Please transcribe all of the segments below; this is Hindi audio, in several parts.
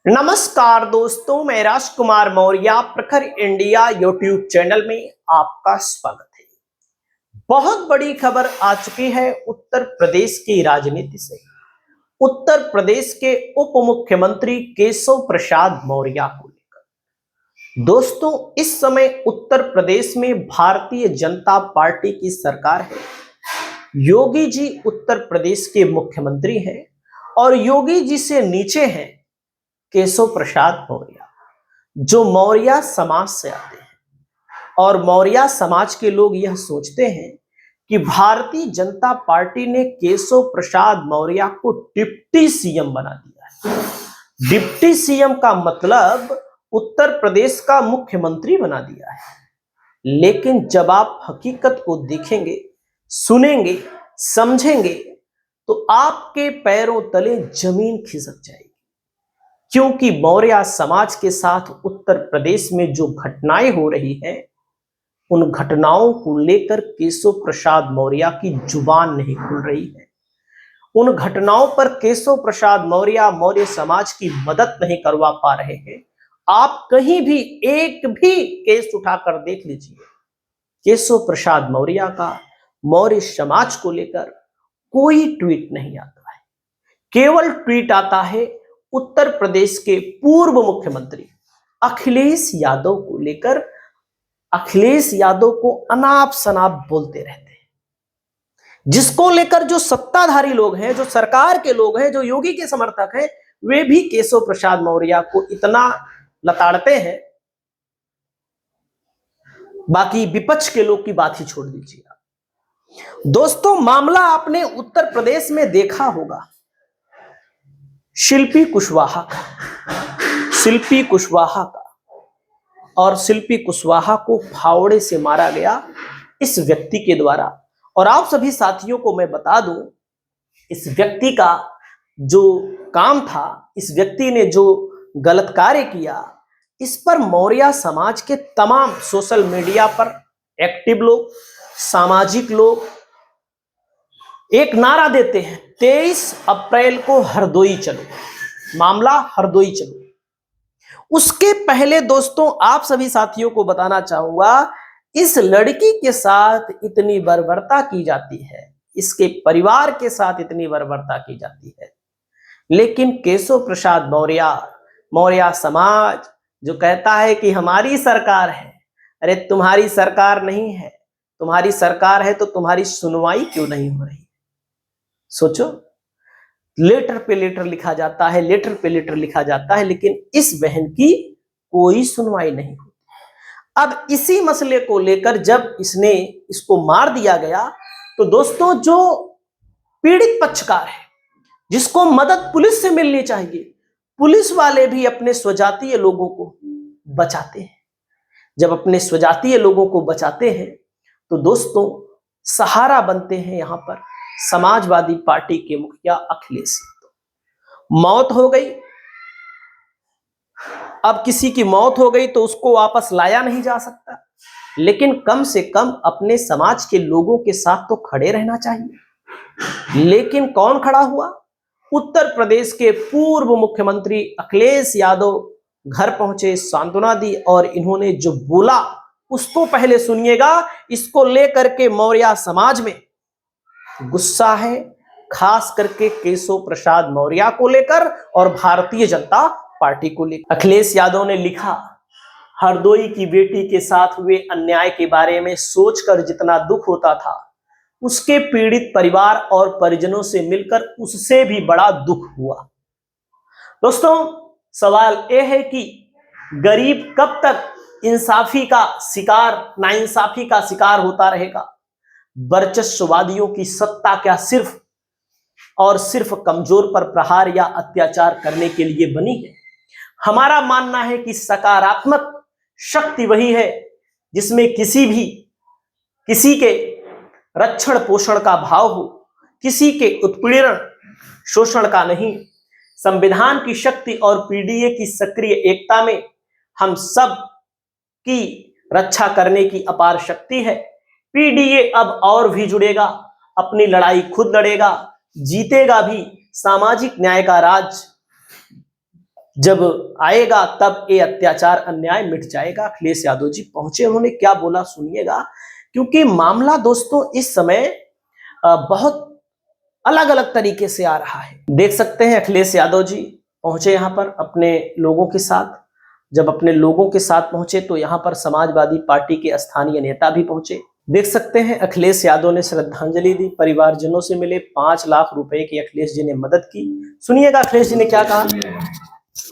नमस्कार दोस्तों, मैं राजकुमार मौर्य प्रखर इंडिया यूट्यूब चैनल में आपका स्वागत है। बहुत बड़ी खबर आ चुकी है उत्तर प्रदेश की राजनीति से। उत्तर प्रदेश के उप मुख्यमंत्री केशव प्रसाद मौर्य को लेकर दोस्तों, इस समय उत्तर प्रदेश में भारतीय जनता पार्टी की सरकार है। योगी जी उत्तर प्रदेश के मुख्यमंत्री हैं और योगी जी से नीचे हैं केशव प्रसाद मौर्य, जो मौर्य समाज से आते हैं। और मौर्य समाज के लोग यह सोचते हैं कि भारतीय जनता पार्टी ने केशव प्रसाद मौर्य को डिप्टी सीएम बना दिया है। डिप्टी सीएम का मतलब उत्तर प्रदेश का मुख्यमंत्री बना दिया है। लेकिन जब आप हकीकत को देखेंगे, सुनेंगे, समझेंगे तो आपके पैरों तले जमीन खिसक जाएगी। क्योंकि मौर्य समाज के साथ उत्तर प्रदेश में जो घटनाएं हो रही हैं, उन घटनाओं को लेकर केशव प्रसाद मौर्य की जुबान नहीं खुल रही है। उन घटनाओं पर केशव प्रसाद मौर्य मौर्य समाज की मदद नहीं करवा पा रहे हैं। आप कहीं भी एक भी केस उठाकर देख लीजिए, केशव प्रसाद मौर्य का मौर्य समाज को लेकर कोई ट्वीट नहीं आता है। केवल ट्वीट आता है उत्तर प्रदेश के पूर्व मुख्यमंत्री अखिलेश यादव को लेकर। अखिलेश यादव को अनाप शनाप बोलते रहते हैं, जिसको लेकर जो सत्ताधारी लोग हैं, जो सरकार के लोग हैं, जो योगी के समर्थक हैं, वे भी केशव प्रसाद मौर्य को इतना लताड़ते हैं। बाकी विपक्ष के लोग की बात ही छोड़ दीजिए। दोस्तों, मामला आपने उत्तर प्रदेश में देखा होगा, शिल्पी कुशवाहा का। और शिल्पी कुशवाहा को फावड़े से मारा गया इस व्यक्ति के द्वारा। और आप सभी साथियों को मैं बता दूं, इस व्यक्ति का जो काम था, इस व्यक्ति ने जो गलत कार्य किया, इस पर मौर्य समाज के तमाम सोशल मीडिया पर एक्टिव लोग, सामाजिक लोग एक नारा देते हैं, 23 अप्रैल को हरदोई चलो, मामला हरदोई चलो। उसके पहले दोस्तों, आप सभी साथियों को बताना चाहूंगा, इस लड़की के साथ इतनी बर्बरता की जाती है, इसके परिवार के साथ इतनी बर्बरता की जाती है, लेकिन केशव प्रसाद मौर्य समाज जो कहता है कि हमारी सरकार है। अरे तुम्हारी सरकार नहीं है, तुम्हारी सरकार है तो तुम्हारी सुनवाई क्यों नहीं हो रही? सोचो, लेटर पे लेटर लिखा जाता है, लेटर पे लेटर लिखा जाता है, लेकिन इस बहन की कोई सुनवाई नहीं होती। अब इसी मसले को लेकर जब इसको मार दिया गया, तो दोस्तों जो पीड़ित पक्षकार है, जिसको मदद पुलिस से मिलनी चाहिए, पुलिस वाले भी अपने स्वजातीय लोगों को बचाते हैं। जब अपने स्वजातीय लोगों को बचाते हैं तो दोस्तों सहारा बनते हैं यहां पर समाजवादी पार्टी के मुखिया अखिलेश यादव। मौत हो गई, अब किसी की मौत हो गई तो उसको वापस लाया नहीं जा सकता, लेकिन कम से कम अपने समाज के लोगों के साथ तो खड़े रहना चाहिए। लेकिन कौन खड़ा हुआ? उत्तर प्रदेश के पूर्व मुख्यमंत्री अखिलेश यादव घर पहुंचे, सांत्वना दी, और इन्होंने जो बोला उसको पहले सुनिएगा। इसको लेकर के मौर्य समाज में गुस्सा है, खास करके केशव प्रसाद मौर्य को लेकर और भारतीय जनता पार्टी को लेकर। अखिलेश यादव ने लिखा, हरदोई की बेटी के साथ हुए अन्याय के बारे में सोचकर जितना दुख होता था, उसके पीड़ित परिवार और परिजनों से मिलकर उससे भी बड़ा दुख हुआ। दोस्तों, सवाल यह है कि गरीब कब तक नाइंसाफी का शिकार होता रहेगा? वर्चस्ववादियों की सत्ता क्या सिर्फ और सिर्फ कमजोर पर प्रहार या अत्याचार करने के लिए बनी है? हमारा मानना है कि सकारात्मक शक्ति वही है जिसमें किसी के रक्षण पोषण का भाव हो, किसी के उत्पीड़न शोषण का नहीं। संविधान की शक्ति और पीडीए की सक्रिय एकता में हम सब की रक्षा करने की अपार शक्ति है। पीडीए अब और भी जुड़ेगा, अपनी लड़ाई खुद लड़ेगा, जीतेगा भी, सामाजिक न्याय का राज जब आएगा तब ये अत्याचार अन्याय मिट जाएगा। अखिलेश यादव जी पहुंचे, उन्होंने क्या बोला सुनिएगा, क्योंकि मामला दोस्तों इस समय बहुत अलग अलग तरीके से आ रहा है। देख सकते हैं अखिलेश यादव जी पहुंचे यहाँ पर अपने लोगों के साथ। जब अपने लोगों के साथ पहुंचे तो यहाँ पर समाजवादी पार्टी के स्थानीय नेता भी पहुंचे। देख सकते हैं अखिलेश यादव ने श्रद्धांजलि दी, परिवारजनों से मिले, 5 लाख रुपए की अखिलेश जी ने मदद की। सुनिएगा अखिलेश जी ने क्या कहा।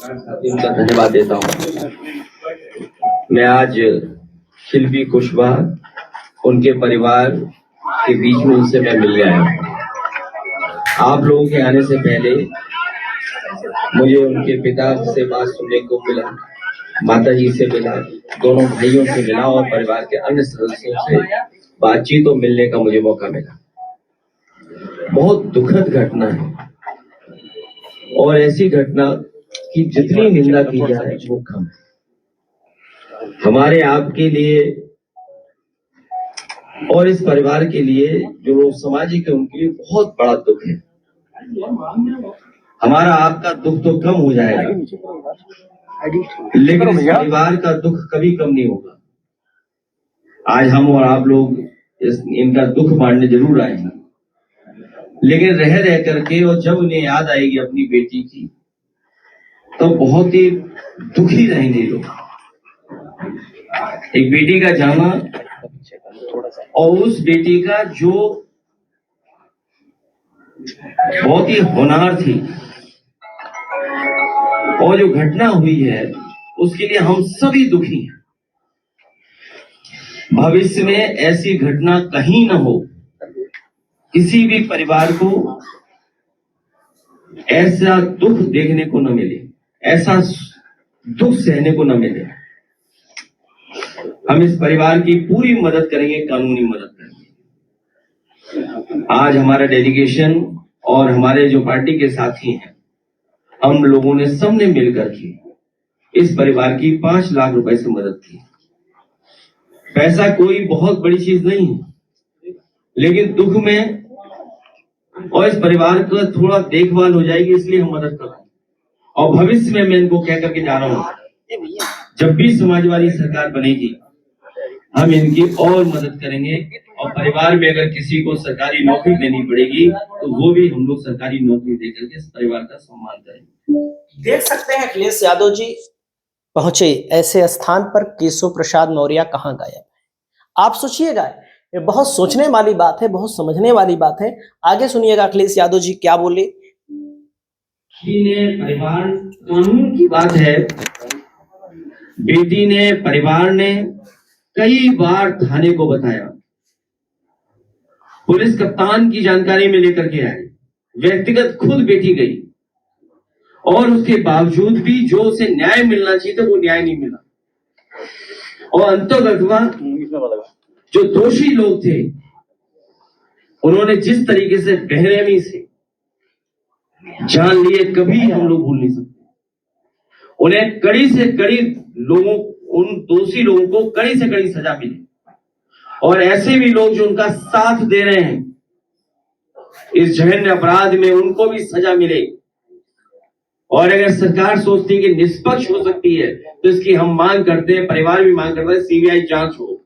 उनका धन्यवाद देता हूँ। मैं आज शिल्पी कुशवाहा उनके परिवार के बीच में उनसे मैं मिल गया हूँ। आप लोगों के आने से पहले मुझे उनके पिता से बात सुनने को मिला, माता जी से मिला, दोनों भाइयों से मिला और परिवार के अन्य सदस्यों से बातचीत और मिलने का मुझे मौका मिला। बहुत दुखद घटना है और ऐसी घटना की जितनी निंदा की जाए वो कम है। हमारे आपके लिए और इस परिवार के लिए जो लोग सामाजिक है उनके लिए बहुत बड़ा दुख है। हमारा आपका दुख तो कम हो जाएगा, लेकिन इस परिवार का दुख कभी कम नहीं होगा। आज हम और आप लोग इनका दुख बांटने जरूर आए हैं, लेकिन रह रह करके और जब उन्हें याद आएगी अपनी बेटी की तो बहुत ही दुखी रहेंगे लोग। एक बेटी का जाना और उस बेटी का जो बहुत ही होनहार थी और जो घटना हुई है उसके लिए हम सभी दुखी हैं। भविष्य में ऐसी घटना कहीं न हो, किसी भी परिवार को ऐसा दुख देखने को न मिले, ऐसा दुख सहने को न मिले। हम इस परिवार की पूरी मदद करेंगे, कानूनी मदद करेंगे। आज हमारा डेलीगेशन और हमारे जो पार्टी के साथी हैं, हम लोगों ने सबने मिलकर के इस परिवार की 5 लाख रुपए से मदद की। पैसा कोई बहुत बड़ी चीज नहीं है, लेकिन दुख में और इस परिवार का थोड़ा देखभाल हो जाएगी, इसलिए हम मदद कर रहे हैं। और भविष्य में मैं इनको कह करके जा रहा हूँ, जब भी समाजवादी सरकार बनेगी हम इनकी और मदद करेंगे। और परिवार में अगर किसी को सरकारी नौकरी देनी पड़ेगी तो वो भी हम लोग सरकारी नौकरी देकर के इस परिवार का सम्मान करेंगे। देख सकते हैं अखिलेश यादव जी पहुंचे ऐसे स्थान पर, केशव प्रसाद मौर्य कहाँ गायब है। आप सोचिएगा, ये बहुत सोचने वाली बात है, बहुत समझने वाली बात है। आगे सुनिएगा अखिलेश यादव जी क्या बोले। परिवार कानून की बात है, बेटी ने परिवार ने कई बार थाने को बताया, पुलिस कप्तान की जानकारी में लेकर के आए, व्यक्तिगत खुद बेटी गई और उसके बावजूद भी जो उसे न्याय मिलना चाहिए था वो न्याय नहीं मिला। और अंततः जो दोषी लोग थे उन्होंने जिस तरीके से बेरहमी से जान लिए, कभी हम लोग भूल नहीं सकते। उन्हें कड़ी से कड़ी लोगों, उन दोषी लोगों को कड़ी से कड़ी सजा मिली और ऐसे भी लोग जो उनका साथ दे रहे हैं इस जघन्य अपराध में, उनको भी सजा मिले। और अगर सरकार सोचती है कि निष्पक्ष हो सकती है तो इसकी हम मांग करते हैं, परिवार भी मांग करता है, सीबीआई जांच हो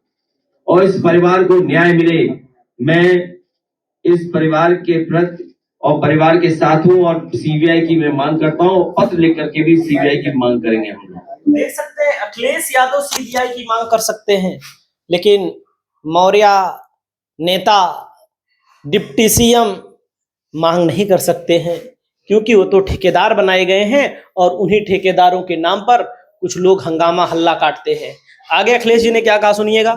और इस परिवार को न्याय मिले। मैं इस परिवार के प्रति और परिवार के साथ हूं और सीबीआई की मैं मांग करता हूं। पत्र लिख करके भी सीबीआई की मांग करेंगे हम लोग। देख सकते हैं अखिलेश यादव सीबीआई की मांग कर सकते हैं, लेकिन मौर्य नेता डिप्टी सीएम मांग नहीं कर सकते हैं, क्योंकि वो तो ठेकेदार बनाए गए हैं और उन्हीं ठेकेदारों के नाम पर कुछ लोग हंगामा हल्ला काटते हैं। आगे अखिलेश जी ने क्या कहा सुनिएगा।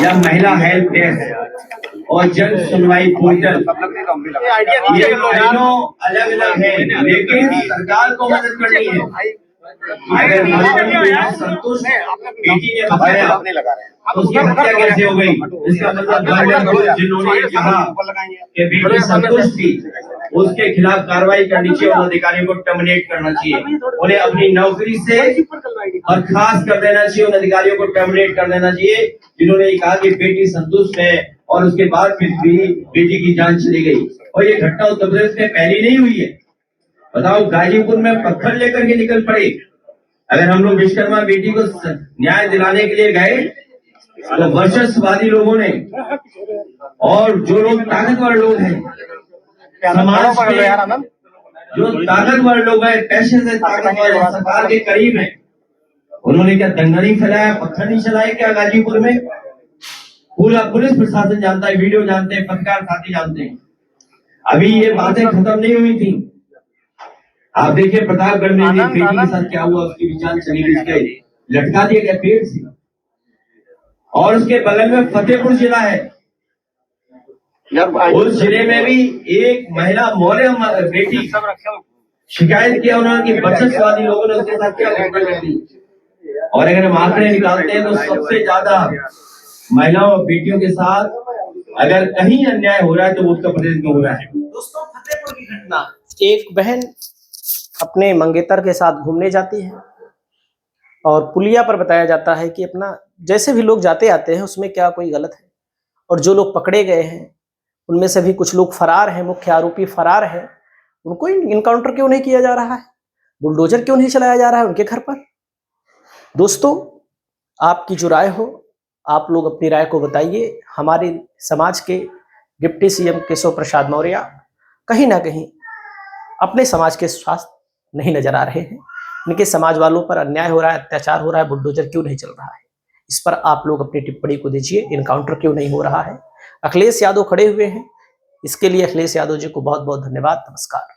यह महिला हेल्प डेस्क और जन सुनवाई पोर्टल, ये दोनों अलग अलग है, लेकिन सरकार को मदद करनी है। अगर संतोष बेटी ने बताया तो उसकी हत्या कैसे हो गई, इसका मतलब जिन्होंने कहा कि बेटी संतुष्ट थी उसके खिलाफ कार्रवाई करनी चाहिए और अधिकारियों को टर्मिनेट करना चाहिए, उन्हें अपनी नौकरी से बर्खास्त कर देना चाहिए, उन अधिकारियों को टर्मिनेट कर देना चाहिए जिन्होंने कहा कि बेटी संतुष्ट है और उसके बाद फिर भी बेटी की जान चली गई। और ये घटना उत्तर प्रदेश में पहली नहीं हुई है, बताओ, गाजीपुर में पत्थर लेकर के निकल पड़े। अगर हम लोग विश्वकर्मा बेटी को न्याय दिलाने के लिए गए तो वर्चस्ववादी लोगों ने और जो लोग ताकतवर लोग हैं समाज में, जो ताकतवर लोग हैं, पैसे से ताकतवर हैं, सरकार के करीब हैं, उन्होंने क्या दंगा नहीं फैलाया, पत्थर नहीं चलाए क्या गाजीपुर में? पूरा पुलिस प्रशासन जानता है, वीडियो जानते हैं, पत्रकार साथी जानते हैं। अभी ये बातें खत्म नहीं हुई थी। आप देखिए प्रतापगढ़ में एक बेटी के साथ क्या हुआ, उसकी विचार चली गई, लटका दिया गया पेड़ से। और उसके बगल में फतेहपुर जिला है, उस जिले में भी एक महिला मौर्य बेटी शिकायत किया उन्होंने कि वर्चस्ववादी लोगों ने उसके साथ क्या घटना कर दी। और अगर हम आंकड़े निकालते हैं तो सबसे ज्यादा महिलाओं और बेटियों के साथ अगर कहीं अन्याय हो रहा है तो वो उत्तर प्रदेश में हो रहा है। दोस्तों, फतेहपुर की घटना, एक बहन अपने मंगेतर के साथ घूमने जाती है और पुलिया पर बताया जाता है कि अपना जैसे भी लोग जाते आते हैं उसमें क्या कोई गलत है। और जो लोग पकड़े गए हैं उनमें से भी कुछ लोग फरार हैं, मुख्य आरोपी फरार हैं, उनको इनकाउंटर क्यों नहीं किया जा रहा है, बुलडोजर क्यों नहीं चलाया जा रहा है उनके घर पर। दोस्तों, आपकी जो राय हो, आप लोग अपनी राय को बताइए। हमारे समाज के डिप्टी सीएम केशव प्रसाद मौर्य कहीं ना कहीं अपने समाज के स्वास्थ्य नहीं नजर आ रहे हैं। इनके समाज वालों पर अन्याय हो रहा है, अत्याचार हो रहा है, बुलडोजर क्यों नहीं चल रहा है, इस पर आप लोग अपनी टिप्पणी को दीजिए। इनकाउंटर क्यों नहीं हो रहा है। अखिलेश यादव खड़े हुए हैं, इसके लिए अखिलेश यादव जी को बहुत बहुत धन्यवाद। नमस्कार।